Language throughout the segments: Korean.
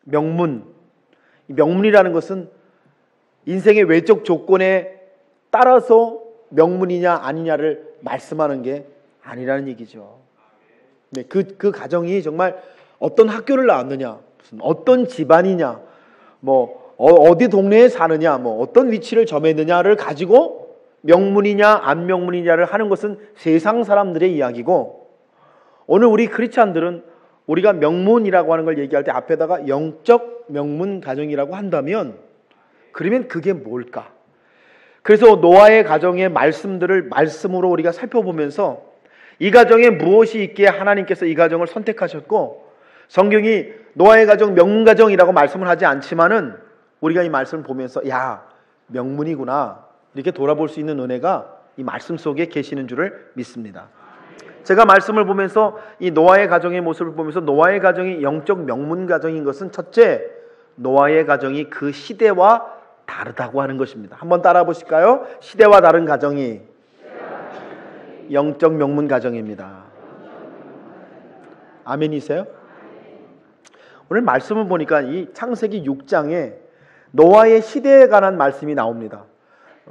명문. 이 명문이라는 것은 인생의 외적 조건에 따라서 명문이냐 아니냐를 말씀하는 게 아니라는 얘기죠. 네, 그 가정이 정말 어떤 학교를 나왔느냐, 무슨 어떤 집안이냐, 뭐 어디 동네에 사느냐, 뭐 어떤 위치를 점했느냐를 가지고 명문이냐 안 명문이냐를 하는 것은 세상 사람들의 이야기고, 오늘 우리 크리스찬들은 우리가 명문이라고 하는 걸 얘기할 때 앞에다가 영적 명문 가정이라고 한다면, 그러면 그게 뭘까? 그래서 노아의 가정의 말씀들을 말씀으로 우리가 살펴보면서 이 가정에 무엇이 있기에 하나님께서 이 가정을 선택하셨고, 성경이 노아의 가정 명문 가정이라고 말씀을 하지 않지만은 우리가 이 말씀을 보면서 야, 명문이구나 이렇게 돌아볼 수 있는 은혜가 이 말씀 속에 계시는 줄을 믿습니다. 제가 말씀을 보면서 이 노아의 가정의 모습을 보면서 노아의 가정이 영적 명문 가정인 것은, 첫째, 노아의 가정이 그 시대와 다르다고 하는 것입니다. 한번 따라 보실까요? 시대와 다른 가정이 영적 명문 가정입니다. 아멘이세요? 오늘 말씀을 보니까 이 창세기 6장에 노아의 시대에 관한 말씀이 나옵니다.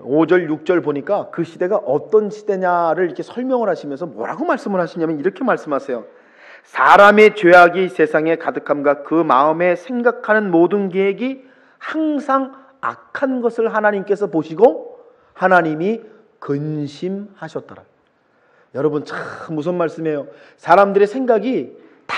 5절 6절 보니까 그 시대가 어떤 시대냐를 이렇게 설명을 하시면서 뭐라고 말씀을 하시냐면 이렇게 말씀하세요. 사람의 죄악이 세상에 가득함과 그 마음에 생각하는 모든 계획이 항상 악한 것을 하나님께서 보시고 하나님이 근심하셨더라. 여러분, 참 무슨 말씀이에요. 사람들의 생각이 다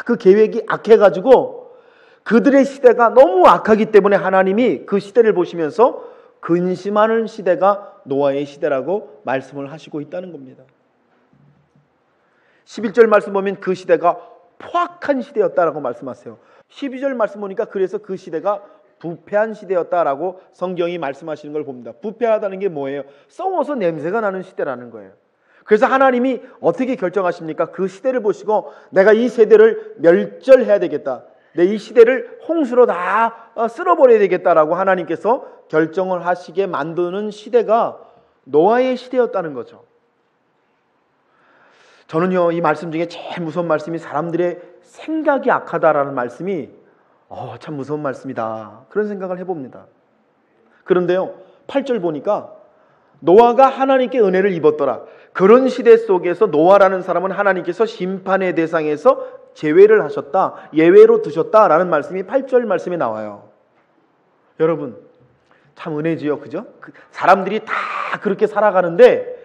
그 계획이 악해가지고 그들의 시대가 너무 악하기 때문에 하나님이 그 시대를 보시면서 근심하는 시대가 노아의 시대라고 말씀을 하시고 있다는 겁니다. 11절 말씀 보면 그 시대가 포악한 시대였다라고 말씀하세요. 12절 말씀 보니까 그래서 그 시대가 부패한 시대였다라고 성경이 말씀하시는 걸 봅니다. 부패하다는 게 뭐예요? 썩어서 냄새가 나는 시대라는 거예요. 그래서 하나님이 어떻게 결정하십니까? 그 시대를 보시고 내가 이 세대를 멸절해야 되겠다, 내 이 시대를 홍수로 다 쓸어버려야 되겠다라고 하나님께서 결정을 하시게 만드는 시대가 노아의 시대였다는 거죠. 저는요, 이 말씀 중에 제일 무서운 말씀이 사람들의 생각이 악하다라는 말씀이 참 무서운 말씀이다, 그런 생각을 해봅니다. 그런데요, 8절 보니까 노아가 하나님께 은혜를 입었더라. 그런 시대 속에서 노아라는 사람은 하나님께서 심판의 대상에서 제외를 하셨다, 예외로 두셨다라는 말씀이 8절 말씀에 나와요. 여러분, 참 은혜지요, 그죠? 사람들이 다 그렇게 살아가는데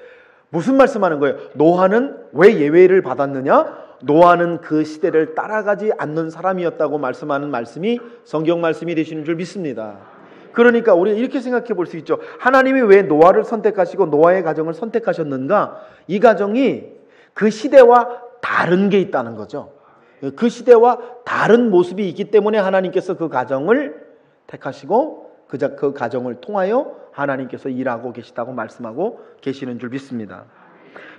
무슨 말씀하는 거예요? 노아는 왜 예외를 받았느냐? 노아는 그 시대를 따라가지 않는 사람이었다고 말씀하는 말씀이 성경 말씀이 되시는 줄 믿습니다. 그러니까 우리가 이렇게 생각해 볼 수 있죠. 하나님이 왜 노아를 선택하시고 노아의 가정을 선택하셨는가? 이 가정이 그 시대와 다른 게 있다는 거죠. 그 시대와 다른 모습이 있기 때문에 하나님께서 그 가정을 택하시고 그 가정을 통하여 하나님께서 일하고 계시다고 말씀하고 계시는 줄 믿습니다.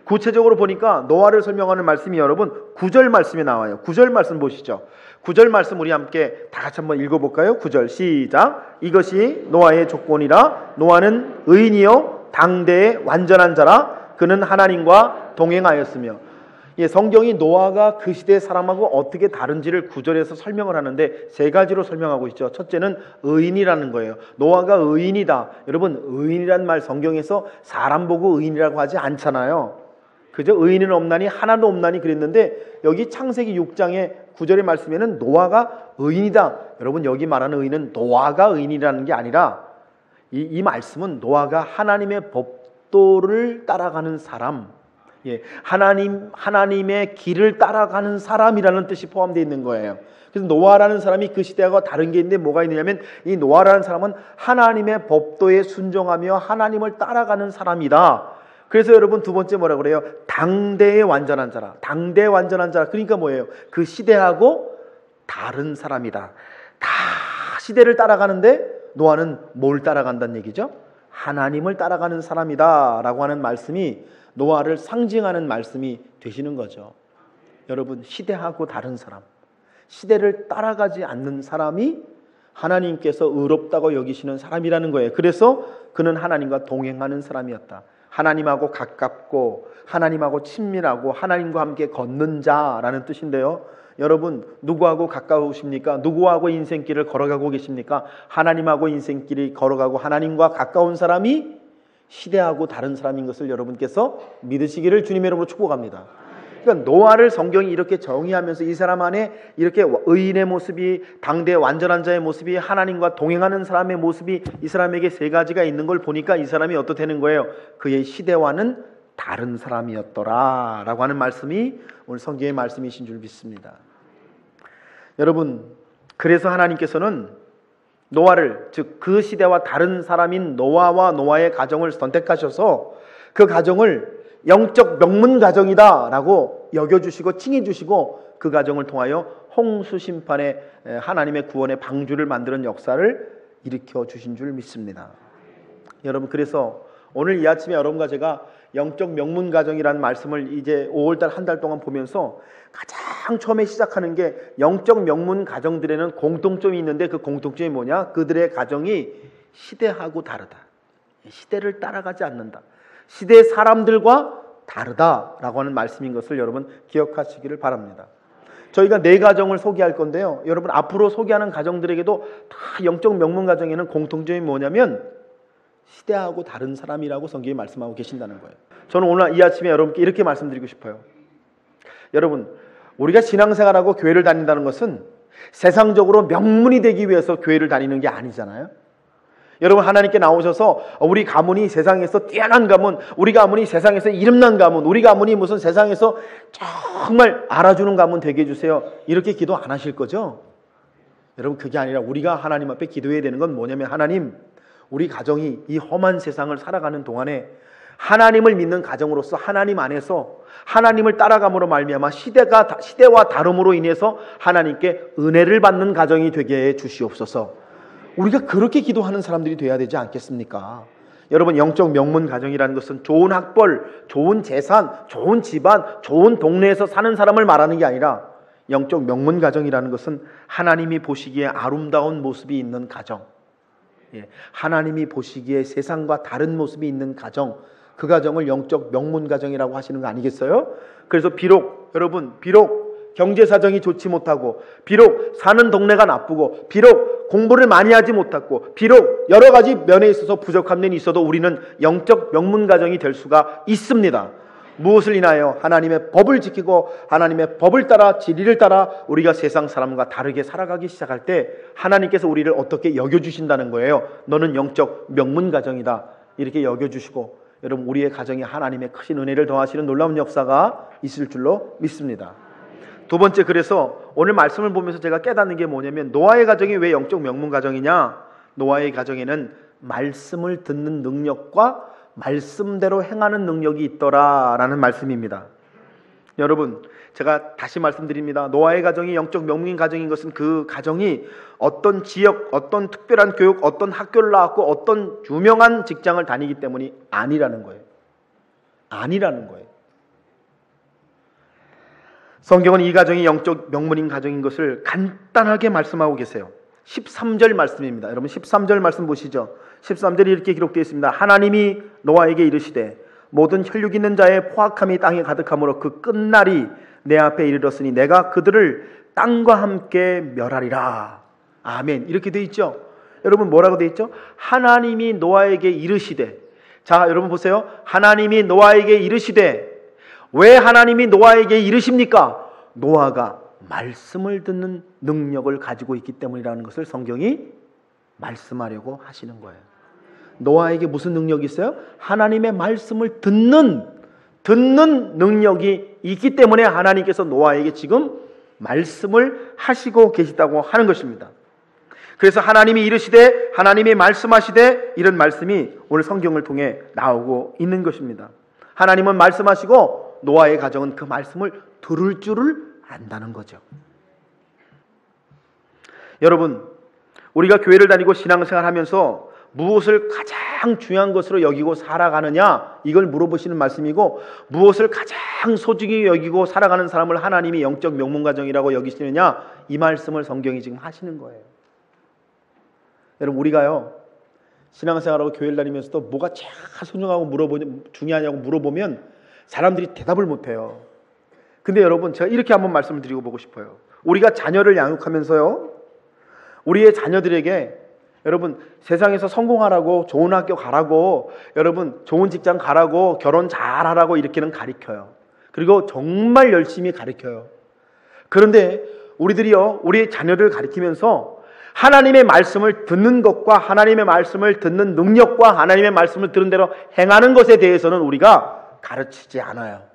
구체적으로 보니까 노아를 설명하는 말씀이 여러분 9절 말씀에 나와요. 9절 말씀 보시죠. 9절 말씀 우리 함께 다 같이 한번 읽어볼까요? 9절 시작. 이것이 노아의 조건이라. 노아는 의인이요 당대의 완전한 자라. 그는 하나님과 동행하였으며. 성경이 노아가 그 시대의 사람하고 어떻게 다른지를 9절에서 설명을 하는데 세 가지로 설명하고 있죠. 첫째는 의인이라는 거예요. 노아가 의인이다. 여러분, 의인이란 말 성경에서 사람 보고 의인이라고 하지 않잖아요. 그죠? 의인은 없나니 하나도 없나니 그랬는데 여기 창세기 6장의 9절의 말씀에는 노아가 의인이다. 여러분, 여기 말하는 의인은 노아가 의인이라는 게 아니라 이 말씀은 노아가 하나님의 법도를 따라가는 사람, 하나님의 길을 따라가는 사람이라는 뜻이 포함되어 있는 거예요. 그래서 노아라는 사람이 그 시대와 다른 게 있는데 뭐가 있느냐면 이 노아라는 사람은 하나님의 법도에 순종하며 하나님을 따라가는 사람이다. 그래서 여러분 두 번째 뭐라고 그래요? 당대의 완전한 자라. 당대의 완전한 자라. 그러니까 뭐예요? 그 시대하고 다른 사람이다. 다 시대를 따라가는데 노아는 뭘 따라간다는 얘기죠? 하나님을 따라가는 사람이다 라고 하는 말씀이 노아를 상징하는 말씀이 되시는 거죠. 여러분, 시대하고 다른 사람, 시대를 따라가지 않는 사람이 하나님께서 의롭다고 여기시는 사람이라는 거예요. 그래서 그는 하나님과 동행하는 사람이었다. 하나님하고 가깝고 하나님하고 친밀하고 하나님과 함께 걷는 자라는 뜻인데요. 여러분 누구하고 가까우십니까? 누구하고 인생길을 걸어가고 계십니까? 하나님하고 인생길이 걸어가고 하나님과 가까운 사람이 시대하고 다른 사람인 것을 여러분께서 믿으시기를 주님의 이름으로 축복합니다. 그러니까 노아를 성경이 이렇게 정의하면서 이 사람 안에 이렇게 의인의 모습이, 당대 완전한 자의 모습이, 하나님과 동행하는 사람의 모습이 이 사람에게 세 가지가 있는 걸 보니까 이 사람이 어떻다는 거예요? 그의 시대와는 다른 사람이었더라 라고 하는 말씀이 오늘 성경의 말씀이신 줄 믿습니다. 여러분, 그래서 하나님께서는 노아를, 즉 그 시대와 다른 사람인 노아와 노아의 가정을 선택하셔서 그 가정을 영적 명문 가정이다 라고 여겨주시고 칭해주시고 그 가정을 통하여 홍수 심판의 하나님의 구원의 방주를 만드는 역사를 일으켜 주신 줄 믿습니다. 여러분, 그래서 오늘 이 아침에 여러분과 제가 영적 명문 가정이라는 말씀을 이제 5월달 한 달 동안 보면서 가장 처음에 시작하는 게 영적 명문 가정들에는 공통점이 있는데 그 공통점이 뭐냐? 그들의 가정이 시대하고 다르다. 시대를 따라가지 않는다. 시대의 사람들과 다르다라고 하는 말씀인 것을 여러분 기억하시기를 바랍니다. 저희가 4가정을 소개할 건데요. 여러분 앞으로 소개하는 가정들에게도 다 영적 명문 가정에는 공통점이 뭐냐면 시대하고 다른 사람이라고 성경이 말씀하고 계신다는 거예요. 저는 오늘 이 아침에 여러분께 이렇게 말씀드리고 싶어요. 여러분, 우리가 신앙생활하고 교회를 다닌다는 것은 세상적으로 명문이 되기 위해서 교회를 다니는 게 아니잖아요. 여러분, 하나님께 나오셔서 우리 가문이 세상에서 뛰어난 가문, 우리 가문이 세상에서 이름난 가문, 우리 가문이 무슨 세상에서 정말 알아주는 가문 되게 해주세요, 이렇게 기도 안 하실 거죠? 여러분, 그게 아니라 우리가 하나님 앞에 기도해야 되는 건 뭐냐면, 하나님, 우리 가정이 이 험한 세상을 살아가는 동안에 하나님을 믿는 가정으로서 하나님 안에서 하나님을 따라감으로 말미암아 시대와 다름으로 인해서 하나님께 은혜를 받는 가정이 되게 해 주시옵소서. 우리가 그렇게 기도하는 사람들이 돼야 되지 않겠습니까? 여러분, 영적 명문 가정이라는 것은 좋은 학벌, 좋은 재산, 좋은 집안, 좋은 동네에서 사는 사람을 말하는 게 아니라 영적 명문 가정이라는 것은 하나님이 보시기에 아름다운 모습이 있는 가정, 하나님이 보시기에 세상과 다른 모습이 있는 가정, 그 가정을 영적 명문 가정이라고 하시는 거 아니겠어요? 그래서 비록 경제 사정이 좋지 못하고, 비록 사는 동네가 나쁘고, 비록 공부를 많이 하지 못하고, 비록 여러 가지 면에 있어서 부족한 면이 있어도 우리는 영적 명문 가정이 될 수가 있습니다. 무엇을 인하여? 하나님의 법을 지키고 하나님의 법을 따라 진리를 따라 우리가 세상 사람과 다르게 살아가기 시작할 때 하나님께서 우리를 어떻게 여겨주신다는 거예요. 너는 영적 명문 가정이다, 이렇게 여겨주시고, 여러분, 우리의 가정에 하나님의 크신 은혜를 더하시는 놀라운 역사가 있을 줄로 믿습니다. 두 번째, 그래서 오늘 말씀을 보면서 제가 깨닫는 게 뭐냐면, 노아의 가정이 왜 영적 명문 가정이냐? 노아의 가정에는 말씀을 듣는 능력과 말씀대로 행하는 능력이 있더라라는 말씀입니다. 여러분, 제가 다시 말씀드립니다. 노아의 가정이 영적 명문 가정인 것은 그 가정이 어떤 지역, 어떤 특별한 교육, 어떤 학교를 나왔고 어떤 유명한 직장을 다니기 때문이 아니라는 거예요. 아니라는 거예요. 성경은 이 가정이 영적 명문인 가정인 것을 간단하게 말씀하고 계세요. 13절 말씀입니다. 여러분 13절 말씀 보시죠. 13절이 이렇게 기록되어 있습니다. 하나님이 노아에게 이르시되 모든 혈육 있는 자의 포악함이 땅에 가득하므로 그 끝날이 내 앞에 이르렀으니 내가 그들을 땅과 함께 멸하리라. 아멘. 이렇게 되어 있죠. 여러분 뭐라고 되어 있죠? 하나님이 노아에게 이르시되. 자, 여러분 보세요. 하나님이 노아에게 이르시되. 왜 하나님이 노아에게 이르십니까? 노아가 말씀을 듣는 능력을 가지고 있기 때문이라는 것을 성경이 말씀하려고 하시는 거예요. 노아에게 무슨 능력이 있어요? 하나님의 말씀을 듣는 능력이 있기 때문에 하나님께서 노아에게 지금 말씀을 하시고 계시다고 하는 것입니다. 그래서 하나님이 이르시되, 하나님이 말씀하시되, 이런 말씀이 오늘 성경을 통해 나오고 있는 것입니다. 하나님은 말씀하시고 노아의 가정은 그 말씀을 들을 줄을 안다는 거죠. 여러분, 우리가 교회를 다니고 신앙생활 하면서 무엇을 가장 중요한 것으로 여기고 살아가느냐, 이걸 물어보시는 말씀이고, 무엇을 가장 소중히 여기고 살아가는 사람을 하나님이 영적 명문가정이라고 여기시느냐, 이 말씀을 성경이 지금 하시는 거예요. 여러분, 우리가요 신앙생활하고 교회를 다니면서도 뭐가 제일 소중하고 중요하냐고 물어보면 사람들이 대답을 못해요. 근데 여러분, 제가 이렇게 한번 말씀을 드리고 보고 싶어요. 우리가 자녀를 양육하면서요, 우리의 자녀들에게 여러분 세상에서 성공하라고, 좋은 학교 가라고, 여러분 좋은 직장 가라고, 결혼 잘하라고 이렇게는 가르쳐요. 그리고 정말 열심히 가르쳐요. 그런데 우리들이요, 우리 자녀를 가르치면서 하나님의 말씀을 듣는 것과 하나님의 말씀을 듣는 능력과 하나님의 말씀을 들은 대로 행하는 것에 대해서는 우리가 가르치지 않아요.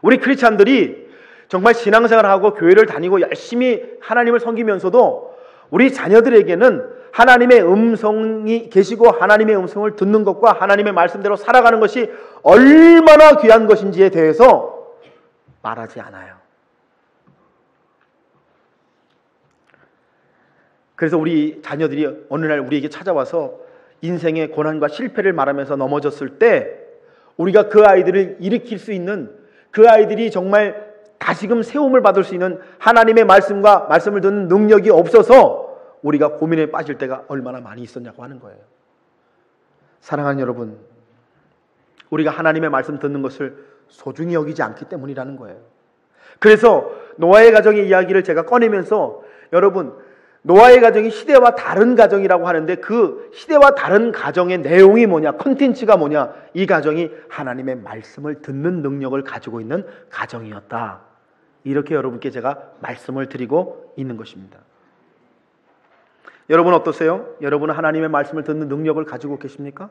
우리 크리스찬들이 정말 신앙생활하고 교회를 다니고 열심히 하나님을 섬기면서도 우리 자녀들에게는 하나님의 음성이 계시고 하나님의 음성을 듣는 것과 하나님의 말씀대로 살아가는 것이 얼마나 귀한 것인지에 대해서 말하지 않아요. 그래서 우리 자녀들이 어느 날 우리에게 찾아와서 인생의 고난과 실패를 말하면서 넘어졌을 때 우리가 그 아이들을 일으킬 수 있는, 그 아이들이 정말 다시금 세움을 받을 수 있는 하나님의 말씀과 말씀을 듣는 능력이 없어서 우리가 고민에 빠질 때가 얼마나 많이 있었냐고 하는 거예요. 사랑하는 여러분, 우리가 하나님의 말씀 듣는 것을 소중히 여기지 않기 때문이라는 거예요. 그래서 노아의 가정의 이야기를 제가 꺼내면서 여러분, 노아의 가정이 시대와 다른 가정이라고 하는데 그 시대와 다른 가정의 내용이 뭐냐, 콘텐츠가 뭐냐, 이 가정이 하나님의 말씀을 듣는 능력을 가지고 있는 가정이었다. 이렇게 여러분께 제가 말씀을 드리고 있는 것입니다. 여러분 어떠세요? 여러분은 하나님의 말씀을 듣는 능력을 가지고 계십니까?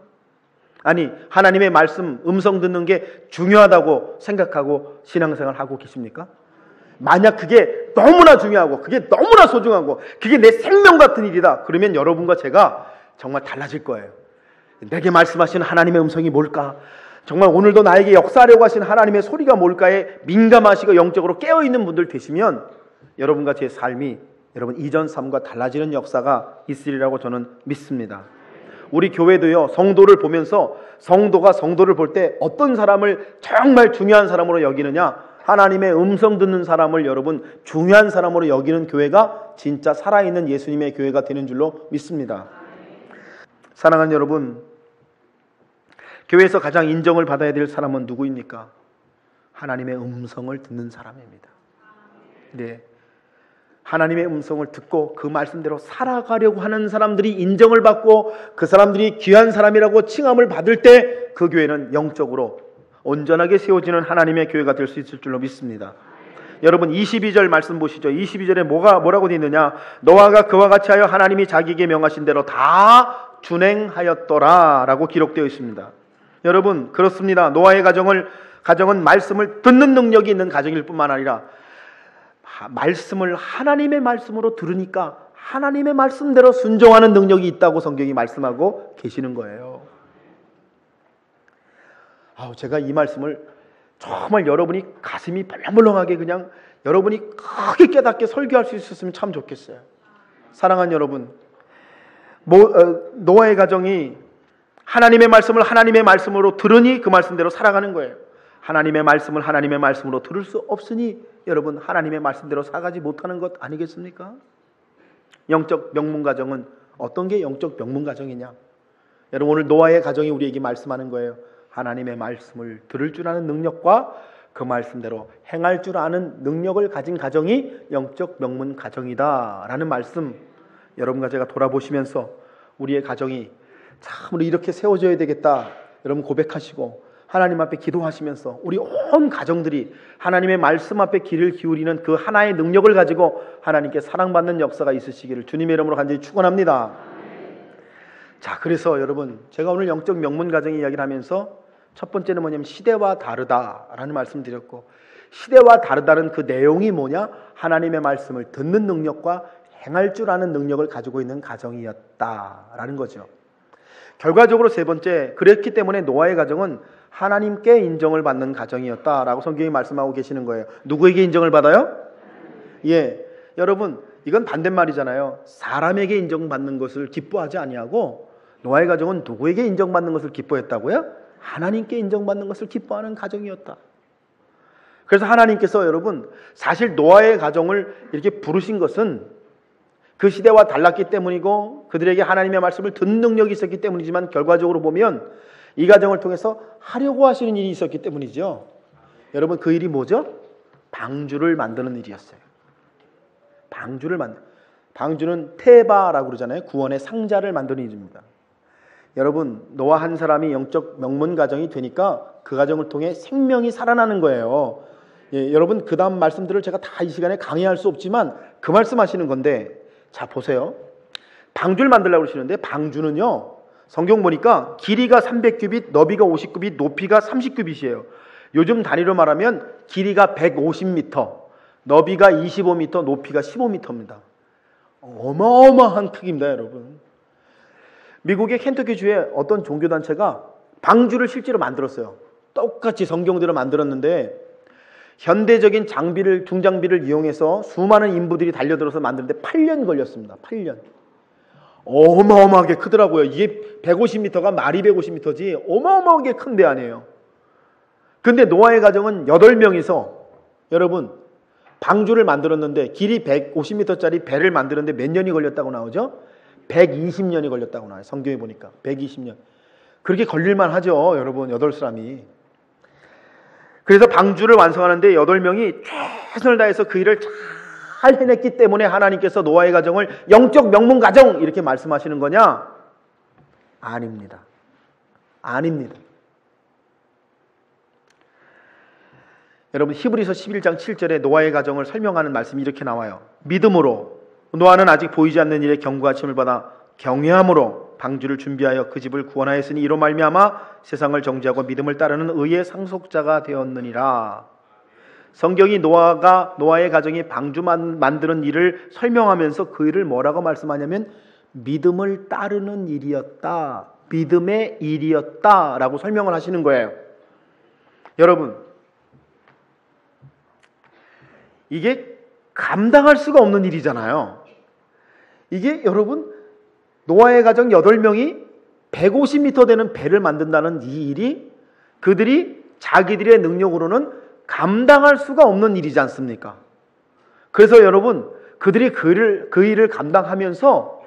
아니, 하나님의 말씀, 음성 듣는 게 중요하다고 생각하고 신앙생활 하고 계십니까? 만약 그게 너무나 중요하고 그게 너무나 소중하고 그게 내 생명 같은 일이다, 그러면 여러분과 제가 정말 달라질 거예요. 내게 말씀하시는 하나님의 음성이 뭘까? 정말 오늘도 나에게 역사하려고 하시는 하나님의 소리가 뭘까에 민감하시고 영적으로 깨어있는 분들 되시면 여러분과 제 삶이 여러분 이전 삶과 달라지는 역사가 있으리라고 저는 믿습니다. 우리 교회도요, 성도를 보면서 성도가 성도를 볼 때 어떤 사람을 정말 중요한 사람으로 여기느냐, 하나님의 음성 듣는 사람을 여러분 중요한 사람으로 여기는 교회가 진짜 살아있는 예수님의 교회가 되는 줄로 믿습니다. 사랑하는 여러분, 교회에서 가장 인정을 받아야 될 사람은 누구입니까? 하나님의 음성을 듣는 사람입니다. 네, 하나님의 음성을 듣고 그 말씀대로 살아가려고 하는 사람들이 인정을 받고 그 사람들이 귀한 사람이라고 칭함을 받을 때 그 교회는 영적으로 온전하게 세워지는 하나님의 교회가 될 수 있을 줄로 믿습니다. 여러분 22절 말씀 보시죠. 22절에 뭐라고 되어 있느냐? 노아가 그와 같이 하여 하나님이 자기에게 명하신 대로 다 준행하였더라 라고 기록되어 있습니다. 여러분 그렇습니다. 노아의 가정은 말씀을 듣는 능력이 있는 가정일 뿐만 아니라 말씀을 하나님의 말씀으로 들으니까 하나님의 말씀대로 순종하는 능력이 있다고 성경이 말씀하고 계시는 거예요. 제가 이 말씀을 정말 여러분이 가슴이 벌렁벌렁하게 그냥 여러분이 크게 깨닫게 설교할 수 있었으면 참 좋겠어요. 사랑하는 여러분, 노아의 가정이 하나님의 말씀을 하나님의 말씀으로 들으니 그 말씀대로 살아가는 거예요. 하나님의 말씀을 하나님의 말씀으로 들을 수 없으니 여러분 하나님의 말씀대로 살아가지 못하는 것 아니겠습니까? 영적 명문 가정은 어떤 게 영적 명문 가정이냐? 여러분 오늘 노아의 가정이 우리에게 말씀하는 거예요. 하나님의 말씀을 들을 줄 아는 능력과 그 말씀대로 행할 줄 아는 능력을 가진 가정이 영적 명문 가정이다 라는 말씀, 여러분과 제가 돌아보시면서 우리의 가정이 참으로 이렇게 세워져야 되겠다 여러분 고백하시고 하나님 앞에 기도하시면서 우리 온 가정들이 하나님의 말씀 앞에 귀를 기울이는 그 하나의 능력을 가지고 하나님께 사랑받는 역사가 있으시기를 주님의 이름으로 간절히 축원합니다. 자, 그래서 여러분 제가 오늘 영적 명문 가정 이야기를 하면서 첫 번째는 뭐냐면 시대와 다르다라는 말씀 드렸고, 시대와 다르다는 그 내용이 뭐냐? 하나님의 말씀을 듣는 능력과 행할 줄 아는 능력을 가지고 있는 가정이었다라는 거죠. 결과적으로 세 번째, 그랬기 때문에 노아의 가정은 하나님께 인정을 받는 가정이었다라고 성경이 말씀하고 계시는 거예요. 누구에게 인정을 받아요? 예, 여러분 이건 반대말이잖아요. 사람에게 인정받는 것을 기뻐하지 아니하고 노아의 가정은 누구에게 인정받는 것을 기뻐했다고요? 하나님께 인정받는 것을 기뻐하는 가정이었다. 그래서 하나님께서 여러분 사실 노아의 가정을 이렇게 부르신 것은 그 시대와 달랐기 때문이고 그들에게 하나님의 말씀을 듣는 능력이 있었기 때문이지만 결과적으로 보면 이 가정을 통해서 하려고 하시는 일이 있었기 때문이죠. 여러분 그 일이 뭐죠? 방주를 만드는 일이었어요. 방주는 테바라고 그러잖아요. 구원의 상자를 만드는 일입니다. 여러분 노아 한 사람이 영적 명문 가정이 되니까 그 가정을 통해 생명이 살아나는 거예요. 여러분 그 다음 말씀들을 제가 다 이 시간에 강의할 수 없지만 그 말씀하시는 건데, 자 보세요. 방주를 만들려고 그러시는데 방주는요 성경 보니까 길이가 300규빗, 너비가 50규빗, 높이가 30규빗이에요. 요즘 단위로 말하면 길이가 150m, 너비가 25m, 높이가 15m입니다. 어마어마한 크기입니다, 여러분. 미국의 켄터키주에 어떤 종교단체가 방주를 실제로 만들었어요. 똑같이 성경대로 만들었는데 현대적인 중장비를 이용해서 수많은 인부들이 달려들어서 만드는데 8년 걸렸습니다. 8년. 어마어마하게 크더라고요. 이게 150m가 말이 150m지 어마어마하게 큰 데 아니에요. 근데 노아의 가정은 8명이서 여러분 방주를 만들었는데 길이 150m짜리 배를 만드는데 몇 년이 걸렸다고 나오죠? 120년이 걸렸다고 나와요. 성경에 보니까 120년. 그렇게 걸릴만 하죠, 여러분. 8사람이. 그래서 방주를 완성하는데 8명이 최선을 다해서 그 일을 잘 해냈기 때문에 하나님께서 노아의 가정을 영적 명문 가정 이렇게 말씀하시는 거냐? 아닙니다. 아닙니다. 여러분 히브리서 11장 7절에 노아의 가정을 설명하는 말씀이 이렇게 나와요. 믿음으로 노아는 아직 보이지 않는 일에 경고하심을 받아 경외함으로 방주를 준비하여 그 집을 구원하였으니 이로 말미암아 세상을 정죄하고 믿음을 따르는 의의 상속자가 되었느니라. 성경이 노아의 가정이 방주 만드는 일을 설명하면서 그 일을 뭐라고 말씀하냐면 믿음을 따르는 일이었다, 믿음의 일이었다라고 설명을 하시는 거예요. 여러분 이게 감당할 수가 없는 일이잖아요. 이게 여러분 노아의 가정 8명이 150m 되는 배를 만든다는 이 일이 그들이 자기들의 능력으로는 감당할 수가 없는 일이지 않습니까? 그래서 여러분 그들이 그 일을 감당하면서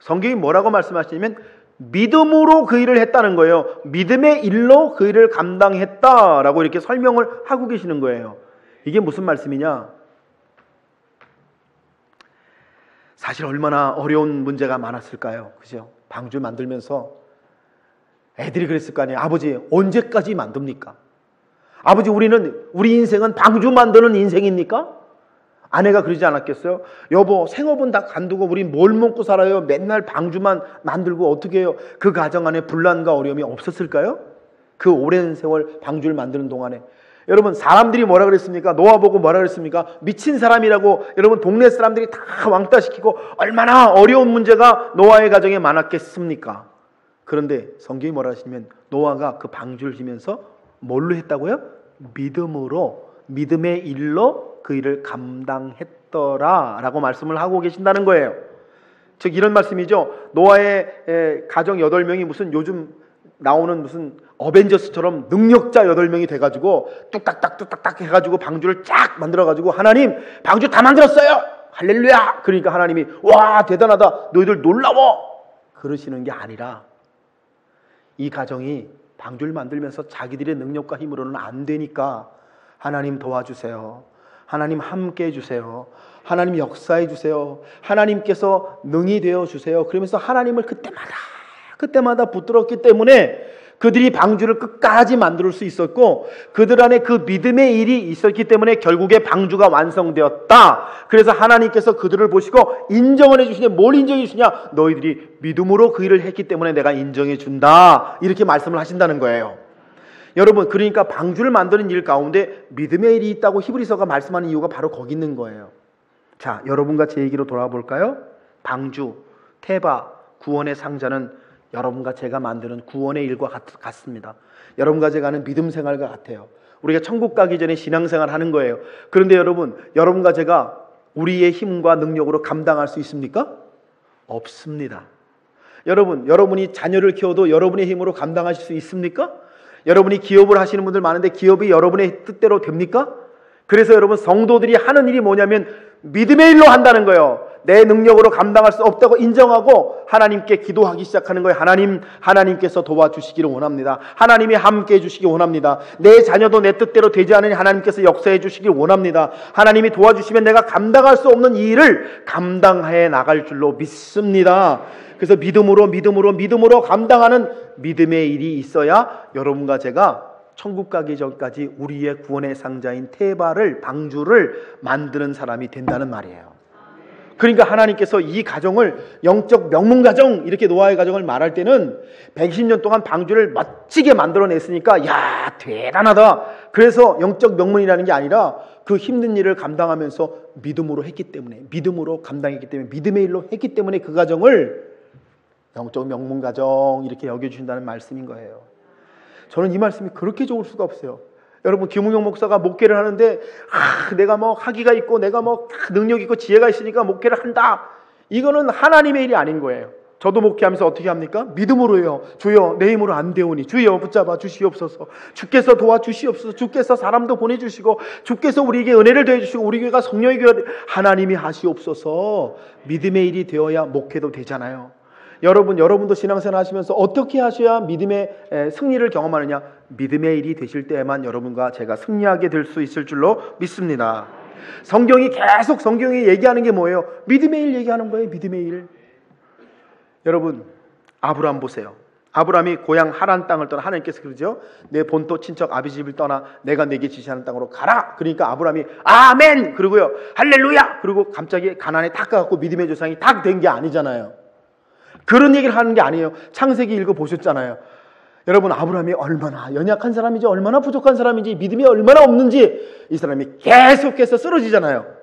성경이 뭐라고 말씀하시냐면 믿음으로 그 일을 했다는 거예요. 믿음의 일로 그 일을 감당했다라고 이렇게 설명을 하고 계시는 거예요. 이게 무슨 말씀이냐? 사실 얼마나 어려운 문제가 많았을까요? 그죠? 방주 만들면서 애들이 그랬을 거 아니에요. 아버지 언제까지 만듭니까? 아버지 우리 인생은 방주 만드는 인생입니까? 아내가 그러지 않았겠어요? 여보 생업은 다 간두고 우린 뭘 먹고 살아요? 맨날 방주만 만들고 어떻게 해요? 그 가정 안에 분란과 어려움이 없었을까요? 그 오랜 세월 방주를 만드는 동안에 여러분 사람들이 뭐라 그랬습니까? 노아 보고 뭐라 그랬습니까? 미친 사람이라고 여러분 동네 사람들이 다 왕따시키고 얼마나 어려운 문제가 노아의 가정에 많았겠습니까? 그런데 성경이 뭐라 하시냐면 노아가 그 방주를 지면서 뭘로 했다고요? 믿음으로, 믿음의 일로 그 일을 감당했더라 라고 말씀을 하고 계신다는 거예요. 즉 이런 말씀이죠. 노아의 가정 8명이 무슨 요즘 나오는 무슨 어벤져스처럼 능력자 8명이 돼가지고 뚝딱딱 해가지고 방주를 쫙 만들어가지고 하나님 방주 다 만들었어요 할렐루야. 그러니까 하나님이 와 대단하다 너희들 놀라워 그러시는 게 아니라 이 가정이 방주를 만들면서 자기들의 능력과 힘으로는 안 되니까 하나님 도와주세요, 하나님 함께 해주세요, 하나님 역사해 주세요, 하나님께서 능히 되어 주세요 그러면서 하나님을 그때마다 붙들었기 때문에 그들이 방주를 끝까지 만들 수 있었고 그들 안에 그 믿음의 일이 있었기 때문에 결국에 방주가 완성되었다. 그래서 하나님께서 그들을 보시고 인정을 해주시냐. 뭘 인정해 주시냐? 너희들이 믿음으로 그 일을 했기 때문에 내가 인정해 준다 이렇게 말씀을 하신다는 거예요. 여러분 그러니까 방주를 만드는 일 가운데 믿음의 일이 있다고 히브리서가 말씀하는 이유가 바로 거기 있는 거예요. 자 여러분과 제 얘기로 돌아와 볼까요? 방주, 테바, 구원의 상자는 여러분과 제가 만드는 구원의 일과 같습니다. 여러분과 제가 하는 믿음 생활과 같아요. 우리가 천국 가기 전에 신앙생활 하는 거예요. 그런데 여러분과 제가 우리의 힘과 능력으로 감당할 수 있습니까? 없습니다. 여러분이 자녀를 키워도 여러분의 힘으로 감당하실 수 있습니까? 여러분이 기업을 하시는 분들 많은데 기업이 여러분의 뜻대로 됩니까? 그래서 여러분 성도들이 하는 일이 뭐냐면 믿음의 일로 한다는 거예요. 내 능력으로 감당할 수 없다고 인정하고 하나님께 기도하기 시작하는 거예요. 하나님께서 도와주시기를 원합니다. 하나님이 함께 해주시기 원합니다. 내 자녀도 내 뜻대로 되지 않으니 하나님께서 역사해 주시길 원합니다. 하나님이 도와주시면 내가 감당할 수 없는 이 일을 감당해 나갈 줄로 믿습니다. 그래서 믿음으로 감당하는 믿음의 일이 있어야 여러분과 제가 천국 가기 전까지 우리의 구원의 상자인 방주를 만드는 사람이 된다는 말이에요. 그러니까 하나님께서 이 가정을 영적 명문 가정, 이렇게 노아의 가정을 말할 때는 120년 동안 방주를 멋지게 만들어냈으니까 야, 대단하다. 그래서 영적 명문이라는 게 아니라 그 힘든 일을 감당하면서 믿음으로 했기 때문에, 믿음으로 감당했기 때문에, 믿음의 일로 했기 때문에 그 가정을 영적 명문 가정 이렇게 여겨주신다는 말씀인 거예요. 저는 이 말씀이 그렇게 좋을 수가 없어요. 여러분, 김웅영 목사가 목회를 하는데 내가 뭐 학위가 있고 내가 뭐 능력 있고 지혜가 있으니까 목회를 한다. 이거는 하나님의 일이 아닌 거예요. 저도 목회하면서 어떻게 합니까? 믿음으로요. 주여, 내 힘으로 안 되오니 주여 붙잡아 주시옵소서. 주께서 도와주시옵소서. 주께서 사람도 보내주시고 주께서 우리에게 은혜를 더해주시고 우리 교회가 성령의 교회가 하나님이 하시옵소서. 믿음의 일이 되어야 목회도 되잖아요. 여러분도 신앙생활 하시면서 어떻게 하셔야 믿음의 승리를 경험하느냐? 믿음의 일이 되실 때에만 여러분과 제가 승리하게 될 수 있을 줄로 믿습니다. 성경이 얘기하는 게 뭐예요? 믿음의 일 얘기하는 거예요. 믿음의 일. 여러분, 아브라함 보세요. 아브라함이 고향 하란 땅을 떠나, 하나님께서 그러죠. 내 본토 친척 아비 집을 떠나 내가 내게 지시하는 땅으로 가라. 그러니까 아브라함이 아멘 그러고요, 할렐루야 그리고 갑자기 가나안에 딱 가갖고 믿음의 조상이 딱 된 게 아니잖아요. 그런 얘기를 하는 게 아니에요. 창세기 읽어보셨잖아요. 여러분, 아브라함이 얼마나 연약한 사람인지, 얼마나 부족한 사람인지, 믿음이 얼마나 없는지 이 사람이 계속해서 쓰러지잖아요.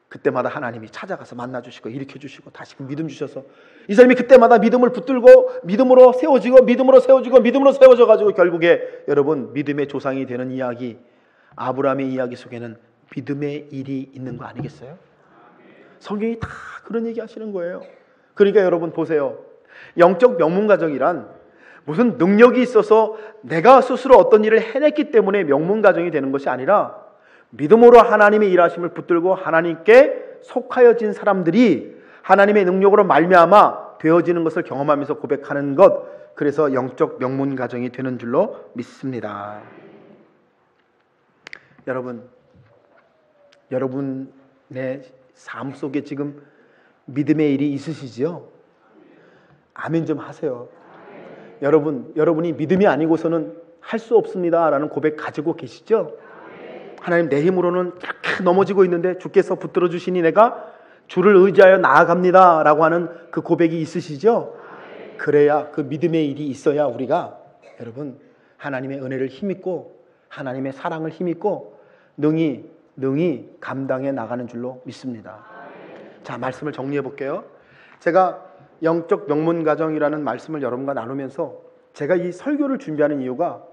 그때마다 하나님이 찾아가서 만나주시고 일으켜주시고 다시 믿음 주셔서 이 사람이 그때마다 믿음을 붙들고 믿음으로 세워지고 믿음으로 세워져가지고 결국에 여러분, 믿음의 조상이 되는 이야기, 아브라함의 이야기 속에는 믿음의 일이 있는 거 아니겠어요? 성경이 다 그런 얘기 하시는 거예요. 그러니까 여러분 보세요. 영적 명문가정이란 무슨 능력이 있어서 내가 스스로 어떤 일을 해냈기 때문에 명문가정이 되는 것이 아니라 믿음으로 하나님의 일하심을 붙들고 하나님께 속하여진 사람들이 하나님의 능력으로 말미암아 되어지는 것을 경험하면서 고백하는 것, 그래서 영적 명문가정이 되는 줄로 믿습니다. 여러분의 삶 속에 지금 믿음의 일이 있으시지요? 아멘 좀 하세요. 여러분이 믿음이 아니고서는 할 수 없습니다 라는 고백 가지고 계시죠? 하나님, 내 힘으로는 이렇게 넘어지고 있는데 주께서 붙들어 주시니 내가 주를 의지하여 나아갑니다 라고 하는 그 고백이 있으시죠? 그래야, 그 믿음의 일이 있어야 우리가 여러분 하나님의 은혜를 힘입고 하나님의 사랑을 힘입고 능히 감당해 나가는 줄로 믿습니다. 자, 말씀을 정리해 볼게요. 제가 영적 명문가정이라는 말씀을 여러분과 나누면서 제가 이 설교를 준비하는 이유가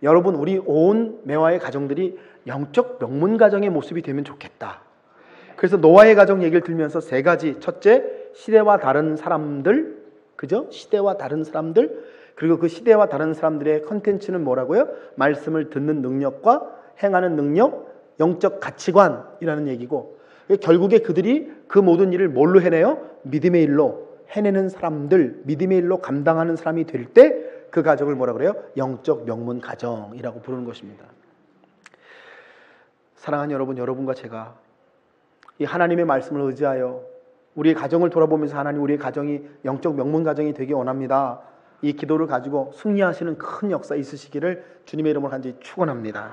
여러분, 우리 온 매화의 가정들이 영적 명문가정의 모습이 되면 좋겠다. 그래서 노아의 가정 얘기를 들면서 세 가지. 첫째, 시대와 다른 사람들, 그죠? 시대와 다른 사람들. 그리고 그 시대와 다른 사람들의 컨텐츠는 뭐라고요? 말씀을 듣는 능력과 행하는 능력, 영적 가치관이라는 얘기고, 결국에 그들이 그 모든 일을 뭘로 해내요? 믿음의 일로 해내는 사람들, 믿음의 일로 감당하는 사람이 될 때 그 가정을 뭐라 그래요? 영적 명문 가정이라고 부르는 것입니다. 사랑하는 여러분, 여러분과 제가 이 하나님의 말씀을 의지하여 우리의 가정을 돌아보면서 하나님, 우리의 가정이 영적 명문 가정이 되기 원합니다. 이 기도를 가지고 승리하시는 큰 역사 있으시기를 주님의 이름으로 간절히 축원합니다.